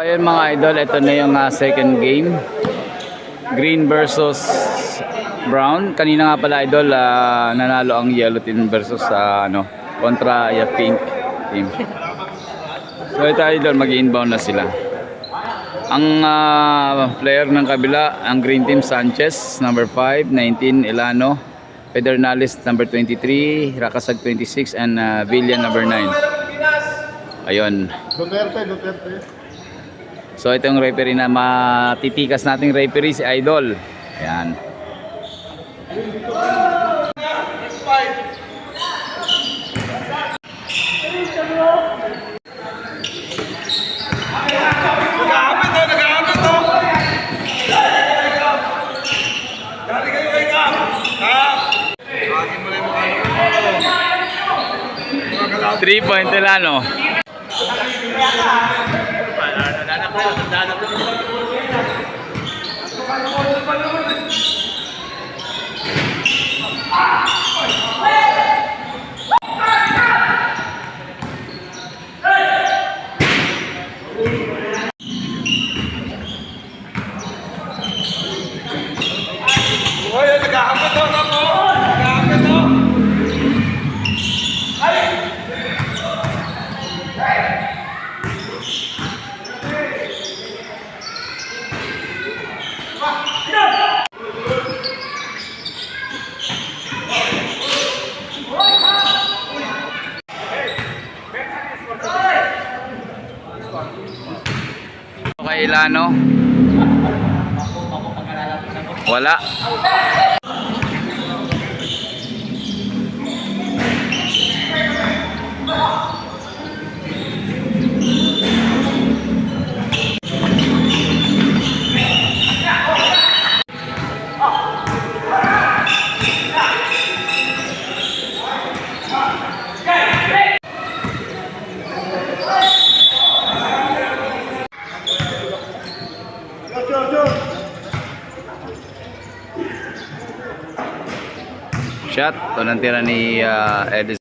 Ayun mga idol, ito na yung second game. Green versus brown. Kanina nga pala idol, nanalo ang yellow team versus kontra yung pink team. So ito idol, mag-inbound na sila. Ang player ng kabila, ang green team, Sanchez, number 5, 19, Elano, Pedernales, number 23, Rakasag, 26, and Villa, number 9. Ayun. Duterte. So ito yung referee na matitikas nating referee, si Idol. Ayan. Three point Elano. Kay Elano. Wala. Shot. Ito nang tira ni Edison.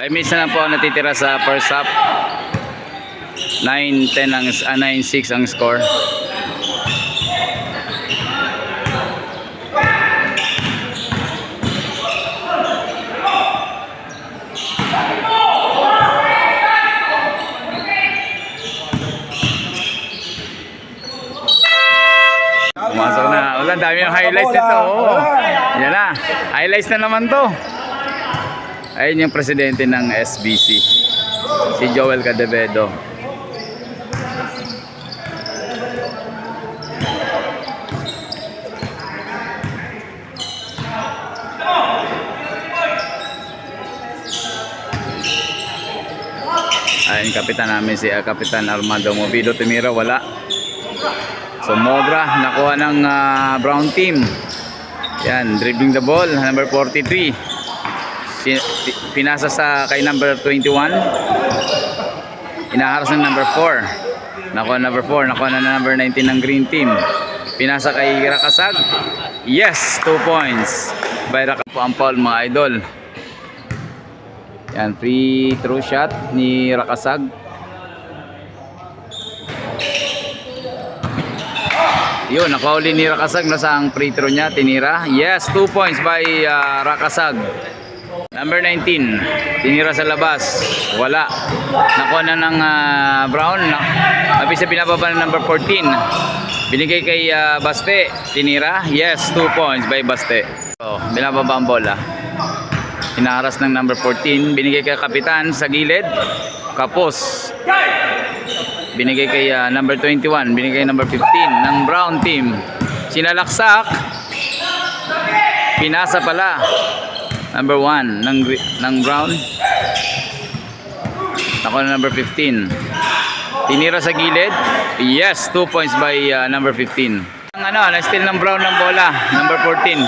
Minutes na lang po natitira sa first half. 9-10 ang 9-6 ang score. Pumasok na. Wala, dami yung highlights nito. Oh. Yan na. Highlights na naman to. Ayun yung presidente ng SBC, si Joel Cadevedo. Ayun yung kapitan namin, si Kapitan Armando Movido. Tumira, wala. So Mogra, nakuha ng brown team. Yan, dribbling the ball, number 43. Pinasa sa kay number 21. Inaharas ng number 4. Nakuha number 4. Nakuha na number 19 ng green team. Pinasa kay Rakasag. Yes! 2 points. By Rakasag po ang foul mga idol. Yan, free throw shot ni Rakasag. Yun, nakuha uli ni Rakasag. Nasa ang free throw niya. Tinira. Yes! 2 points by Rakasag. Number 19, tinira sa labas, wala. Nakuha na ng Brown, mabisa pinababa ng number 14. Binigay kay Baste, tinira, yes, 2 points by Baste. So, binababa ang bola. Hinaharas ng number 14, binigay kay Kapitan sa gilid, kapos. Binigay kay number 21, binigay kay number 15 ng Brown team. Sinalaksak, pinasa pala. Number 1 ng Brown. Ako na number 15. Tinira sa gilid. Yes, 2 points by number 15. Ang na-steal ng Brown ng bola, number 14.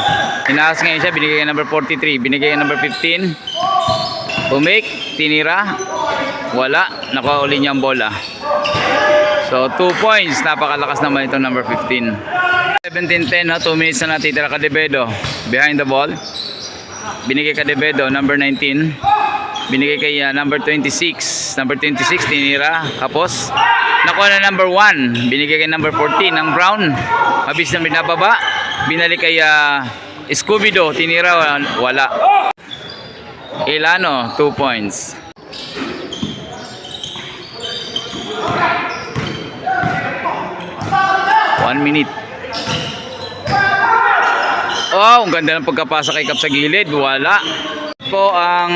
Inaas ngayon siya, binigay kay number 43, binigay kay number 15. Umik, tinira. Wala, nakuha uli niya ang bola. So 2 points, napakalakas naman ito number 15. 17-10, 2 minutes na natitira. Cadebedo, behind the ball. Binigay kay Cadebedo, number 19. Binigay kay number 26. Number 26, tinira. Tapos, nakuha na number 1. Binigay kay number 14 ng Brown. Mabilis na binababa. Binalik kay Scooby-Doo. Tinira, wala. Ilano, 2 points. One minute. Oh, ang ganda ng pagkapasa kay Cap sa gilid. Wala. Po ang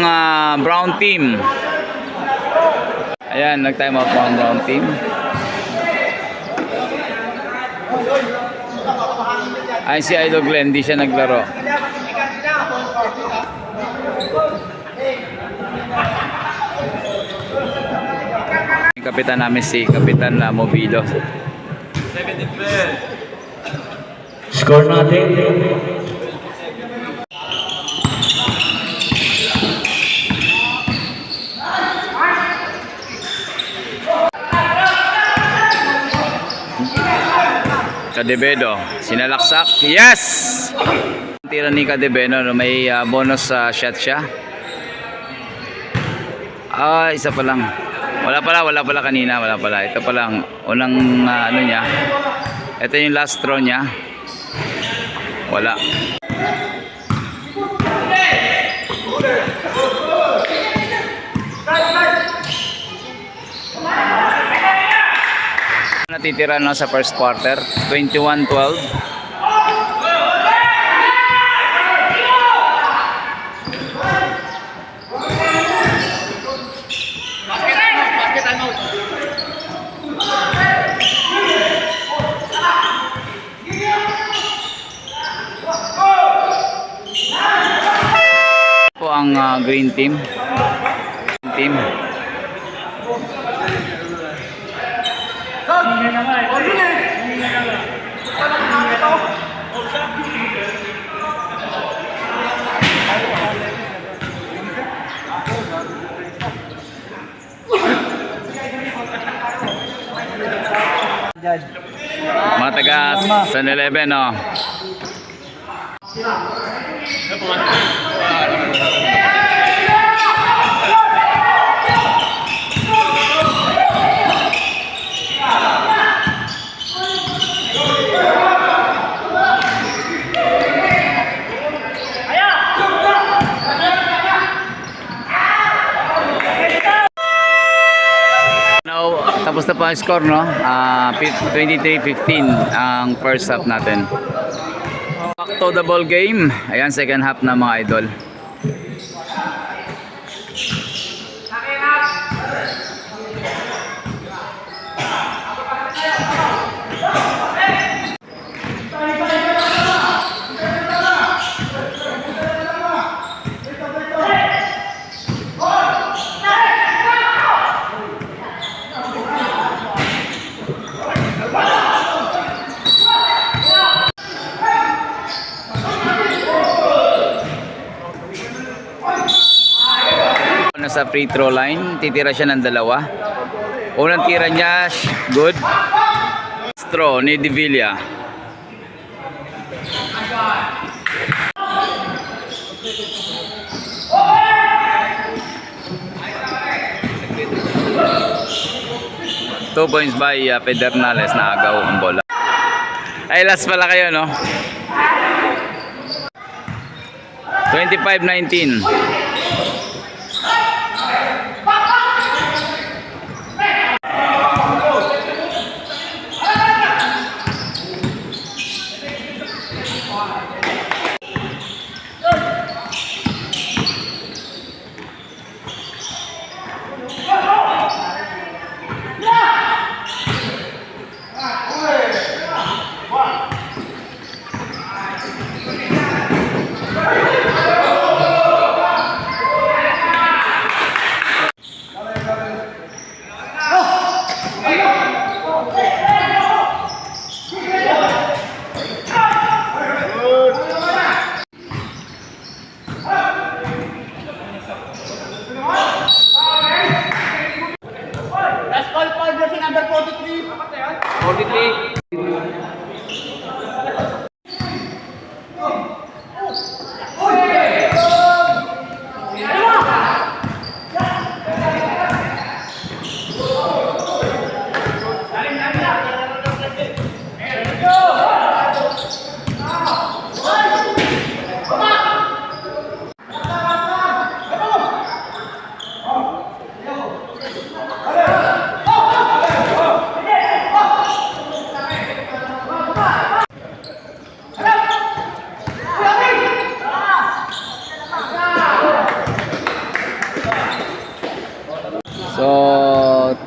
Brown team. Ayan, nag-time out po ang Brown team. Ay, si Idol Glenn, hindi siya naglaro. Yung kapitan namin si Kapitan Mobido. Score natin. Cadebedo, sinalaksak. Yes! Tira ni Cadebedo, may bonus shot siya. Isa pa lang. Wala pala kanina, wala pala. Ito pa lang, unang ano niya. Ito yung last throw niya. Wala. Natitira na sa first quarter, 21-12. Po ang green team. Mga taga San 11, no? Tapos na po ang score, no? 23-15 ang first half natin. Back to the ball game. Ayan, second half na mga idol. Sa free throw line, titira siya ng dalawa. Unang tira niya, good. Throw ni Divilla. Two points by Pedernales na agaw ang bola. Ay, last pala kayo, no? 25-19.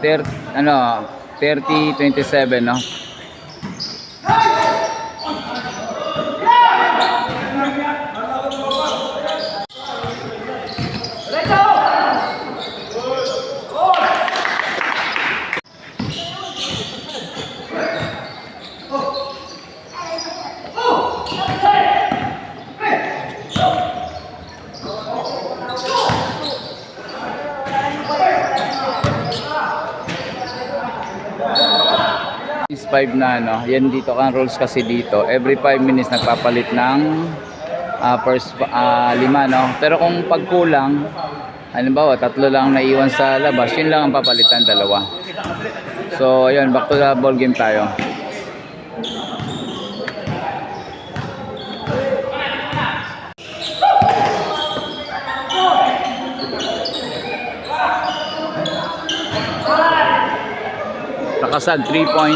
30-27, no? Is 5 na, no? Yan dito ang rules kasi dito. Every 5 minutes nagpapalit ng lima, no? Pero kung pagkulang, halimbawa, 3 lang naiwan sa labas, yun lang ang papalitan, 2. So, ayun, back to the ball game tayo. Rakasag 3 point.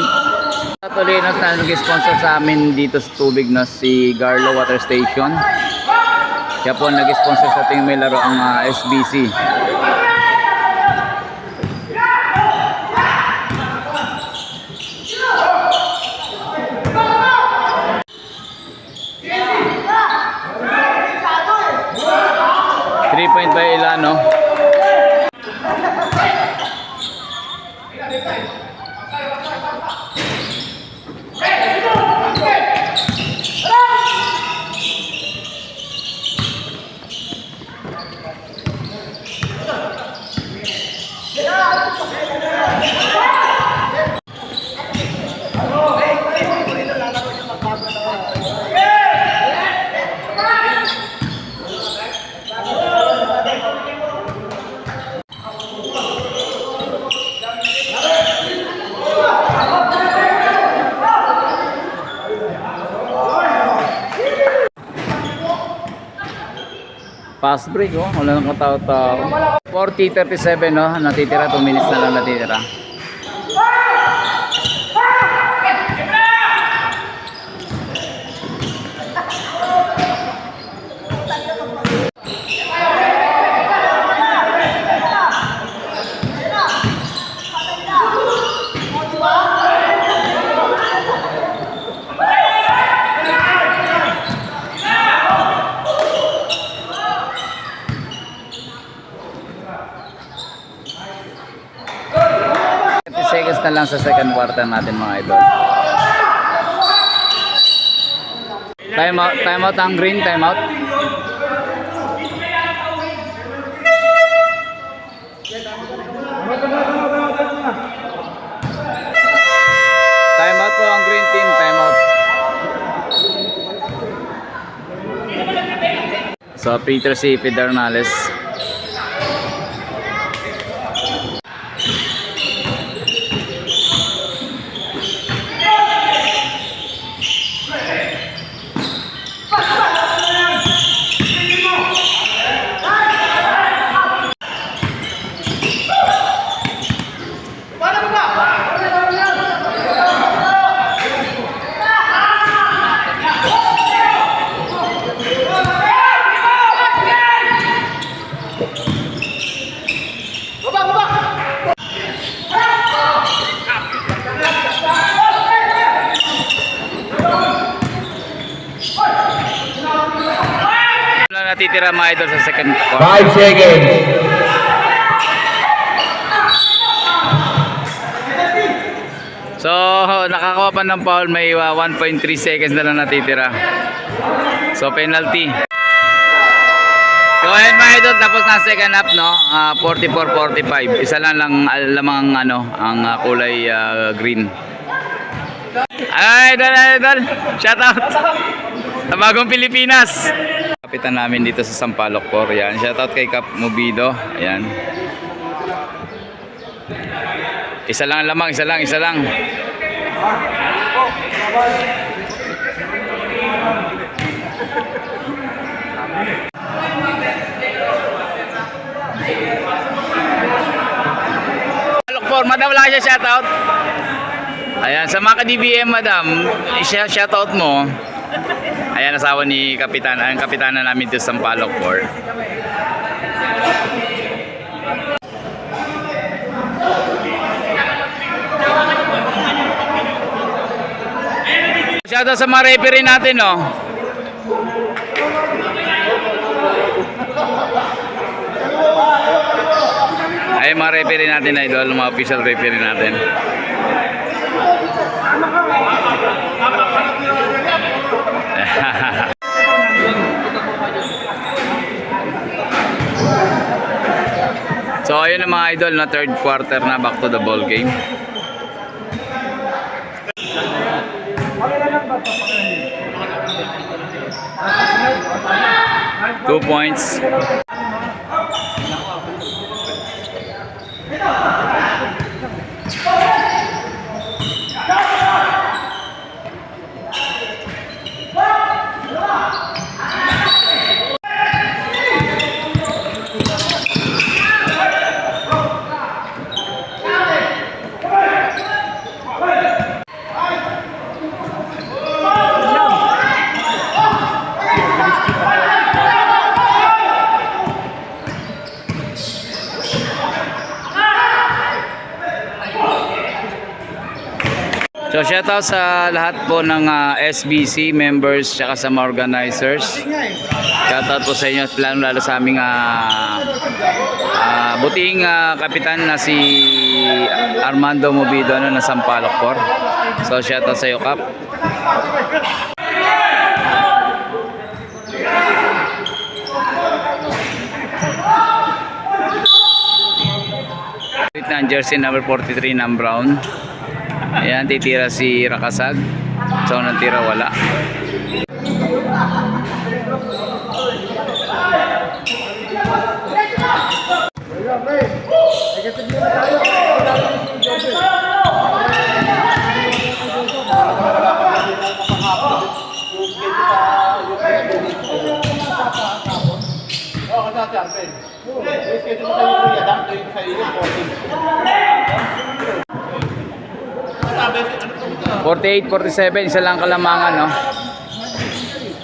Tuloy na nag-sponsor sa amin dito sa tubig na si Garlo Water Station. Kaya po nag-sponsor sa ating may laro ang SBC. Point by Ilano. Fast break, oh. Wala nang katao-tao. 40-37, no? Natitira, 2 minutes na lang natitira. Seconds na lang sa second quarter natin, mga idol. Time out ang green, time out. Time out po ang green team, time out. So Peter C. Pedernales. Natitira, mga idol, sa second quarter. 5 seconds. So, nakakuha pa ng foul, may 1.3 seconds na lang natitira. So, penalty. So, ayun, mga idol, tapos na second half, no? 44-45. Isa lang lamang ang kulay green. Ay, idol, shout out sa bagong Pilipinas. Kapitan namin dito sa Sampaloc Por. Yan, shout out kay Cap Mobido. Ayan. Isa lang lamang, isa lang. Sampaloc Por, madam, wala siya shout out. Ayan, sa mga ka-DBM, madam, shout out mo. Ayan, asawa ni Kapitan. Ang kapitanan namin dito sa Sampaloc Por. shoutout sa mga referee natin, no? Ay, mga referee natin, idol. Mga official referee natin. So, ayun ang mga idol na third quarter na, back to the ball game. Two points. So shoutout sa lahat po ng SBC members tsaka sa mga organizers. Shoutout po sa inyo at lalo sa aming buting kapitan na si Armando Mobido na Sampaloc Cor. So shoutout sa iyo, Kap. Ang jersey number 43 ng Brown. Ayan, titira si Rakasag. So, natira wala. Okay. 48-47, isa lang kalamangan, no?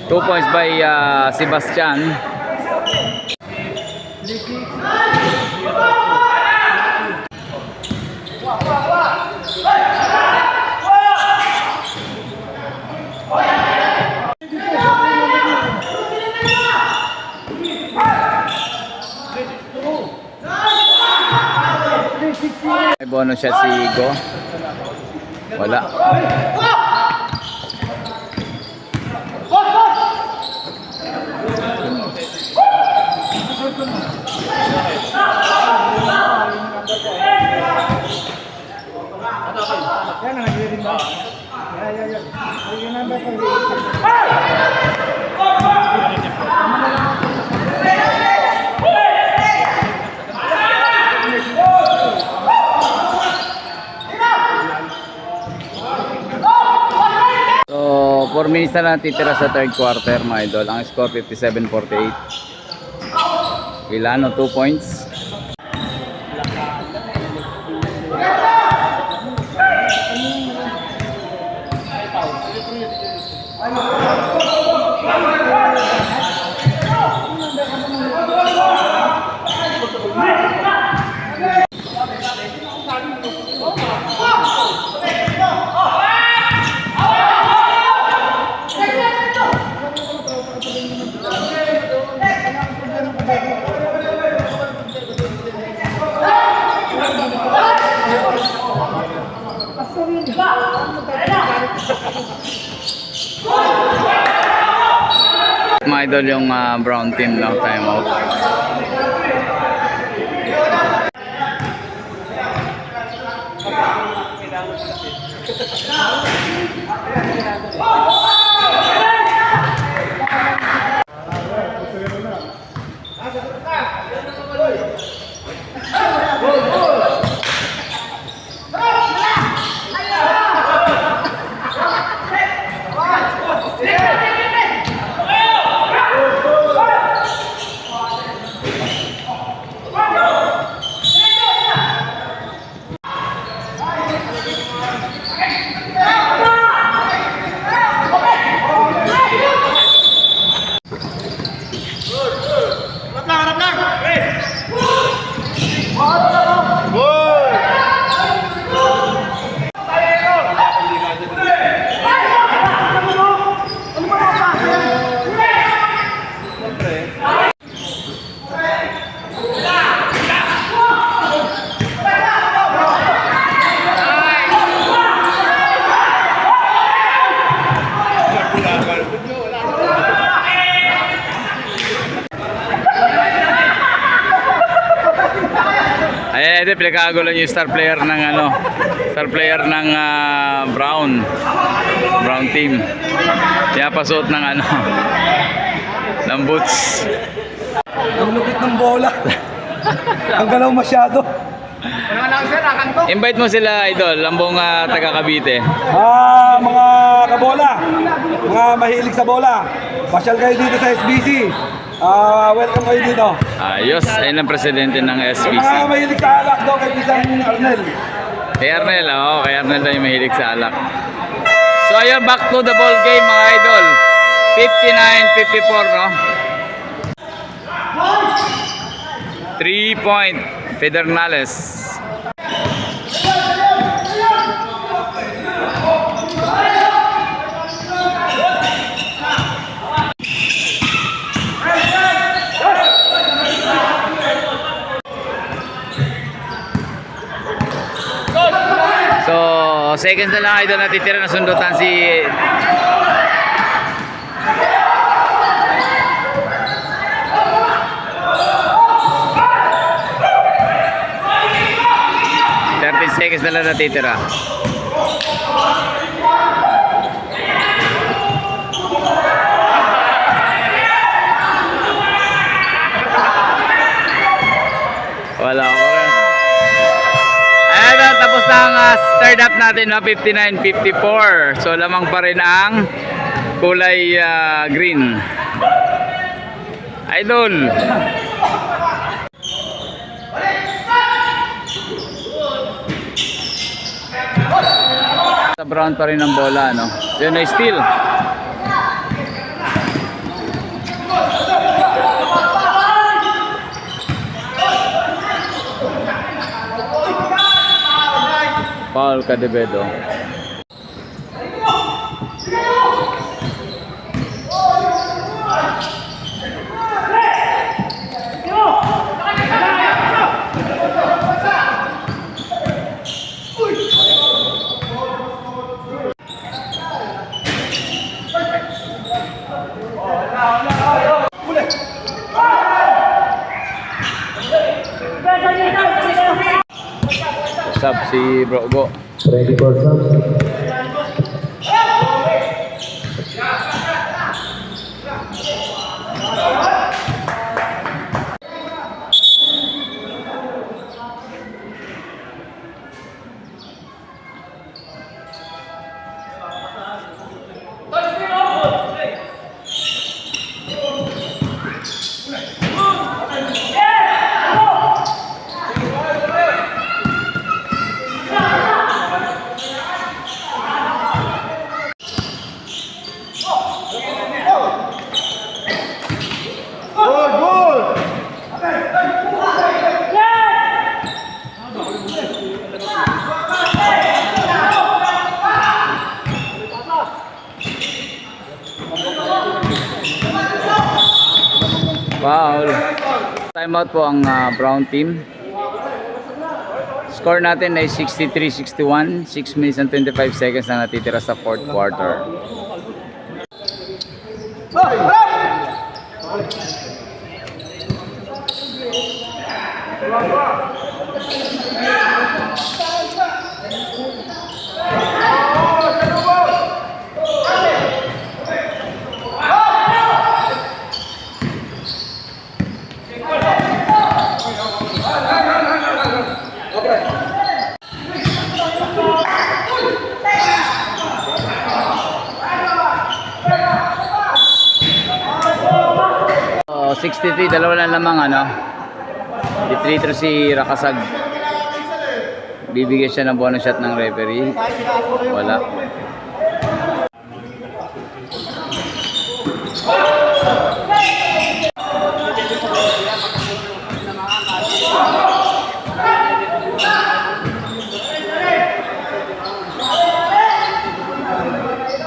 2 points by Sebastian. May bonus siya si Go. Wala. So, 4 minutes na lang titira sa third quarter, mga idol. Ang score 57-48. Ilano 2 points. Mga idol yung brown team lang, time out. Ito pinagkagulo yung star player ng Brown team. Kaya pasuot ng ng boots. Ang lupit ng bola. Ang galaw masyado. Invite mo sila, idol, lambong taga Cavite. Mga kabola, mga mahilig sa bola, pasyal kayo dito sa SBC. Welcome kayo dito. Ayos, ayun ang presidente ng SBC. Mga mahilig sa alak daw kay Pisang Arnel. Kay Arnel, kay Arnel daw yung mahilig sa alak. So ayun, back to the ball game mga idol. 59-54, no? 3-point Pedernales. So, seconds na lang idol natitira na sundutan si seconds na lang natitira. Wala ako rin. Ayan, tapos na ang third up natin, no? 59-54. So lamang pa rin ang kulay green. Idol. Sa Brown pa rin ang bola, no? Yun ay steal. Paul Cadebedo. Sub si Brogo. Ready for sub. Foul. Timeout po ang Brown team. Score natin ay 63-61. 6 minutes and 25 seconds na natitira sa fourth quarter. So, 63, dalawa na lamang Di-3-3 si Rakasag. Bibigyan siya ng bonus shot ng referee. Wala.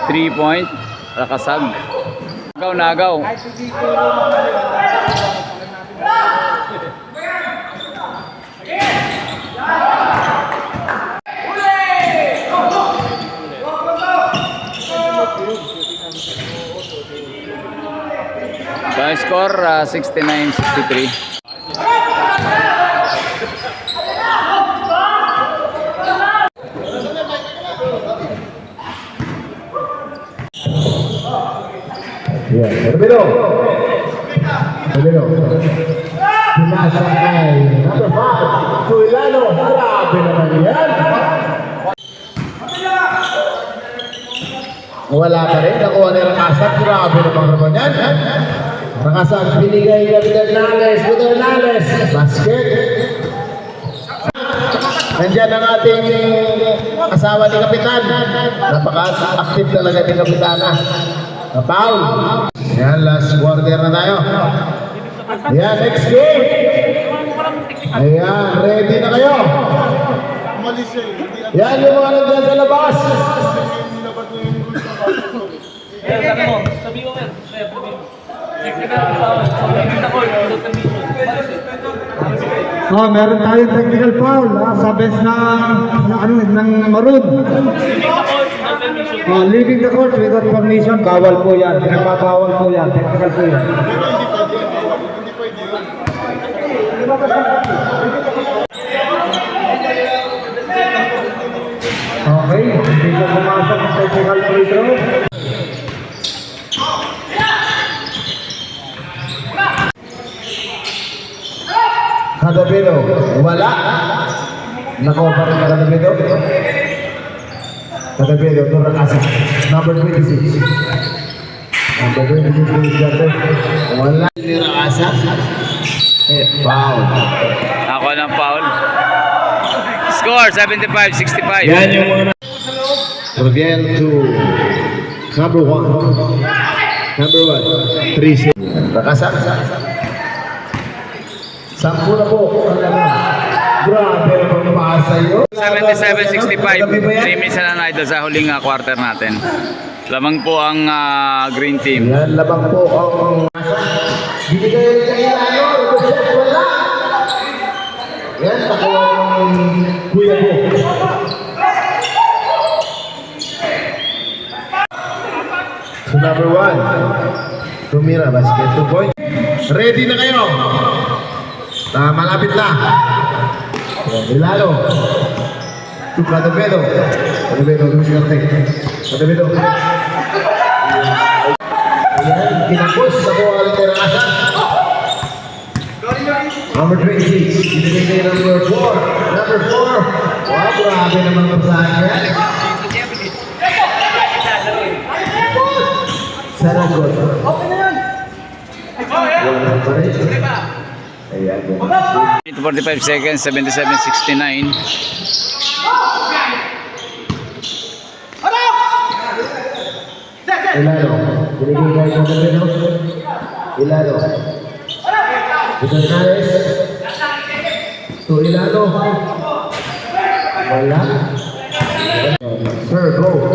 Three-point Rakasag. Nagaw. So, score 69-63. Ayan, Herbelo. Herbelo. Pinasa kay number 5. Tuilano. Grabe naman yan. Wala pa rin. Nakuha ni Rakasag. Grabe naman yan. Rakasag, binigay niya Vidal-Nales. Vidal-Nales. Basket. Nandiyan ang ating asawa ni Kapitan. Napaka-active talaga ni Kapitana. Na-foul. Yan, last quarter na tayo. Ayan, next game. Ayan, ready na kayo. Yan yung mga nandiyan sa labas. Oh, meron tayong technical foul sa bench ng Maroon. Oh, leaving the court without permission, bawal po yan. Pinagpapawal po yan. Technical po yan. Okay, hindi ko pumasok ng technical free throw. Kadabino, wala. Nakuha pa rin na Kadabino. Kadabino, ito Rakasag. Number 26. Number 26 is dyan. Wala ni Rakasag. Foul. Ako ng foul. Score 75-65. Yan yung mga Rogel to number 1. Number 1. 3-6. Rakasag. Sampu na po. Grabe ang pagpasa yun. 77-65. 3 minutes na lang idol sa huling quarter natin. Lamang po ang green team. Yan, labang po ang binigay rin kay Ilayo. Wala. Yan, takuha ng kuya po. So number 1. Tumira, basket 2 point. Ready na kayo. Malapit na. Ilalo. Kadabelo. Kadabelo, lumiserte. Kadabelo. Ayan, kinakos sa buong alitera asa. Number 26. Binigay kay number 4. Number 4. Wow, grabe naman po sa akin. Saragot. Wala pa rin. Ayan. 45 seconds, 77-69. Ilalo. Binigay kay Kadabelo. Ilalo. Vidal-Nales. To Ilalo. Wala. Sir, go.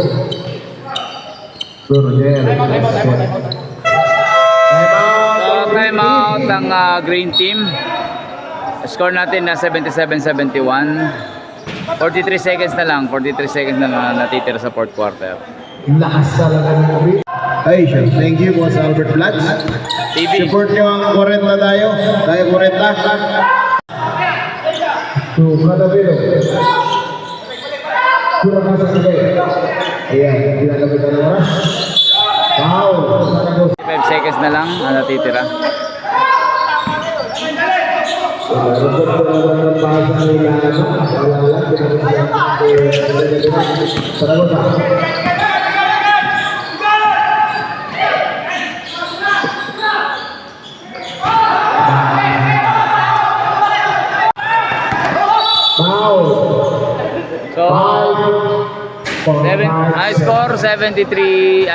Sir, Rogel. So, time out ang green team. Score natin na 77-71. 43 seconds na lang. 43 seconds na lang natitira sa fourth quarter. Lakas talaga ng green. Ay, thank you, Boss Albert Platz. TV. Support nyo ang 40 tayo. Tayo 40. To Kadabelo. Kurang nasa sige. Ayan, ginagabit na ng oras. Foul. 5 seconds na lang ang natitira. So, high score 77-74.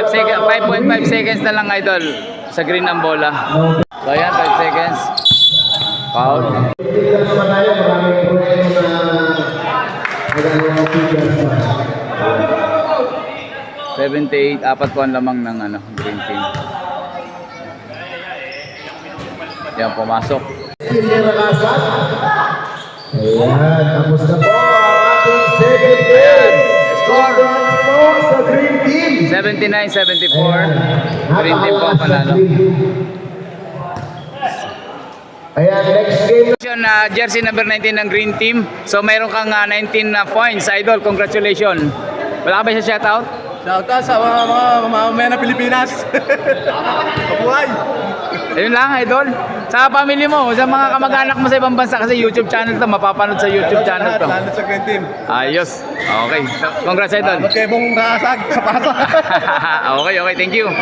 5.5 seconds na lang idol sa green ng bola. So ayan, 5 seconds. Foul. 78, apat po ang lamang ng green team. Yan, pumasok. Ayan, tapos na po ang ating second game. Score Po sa Green Team. 79-74. Green team po ang panalo. Ayan, next game. Jersey number 19 ng green team. So mayroon kang 19 points, idol. Congratulations. Wala ka ba siya shoutout? Shoutout sa mga mamamayan ng Pilipinas. Mabuhay! Ayun lang, idol. Sa family mo, sa mga kamag-anak mo sa ibang bansa kasi YouTube channel to, mapapanood sa YouTube channel to. Lalo sa Green Team. Ayos. Okay. Congrats, idol. Ba't kayo mong nakasag sa paso? Okay, thank you.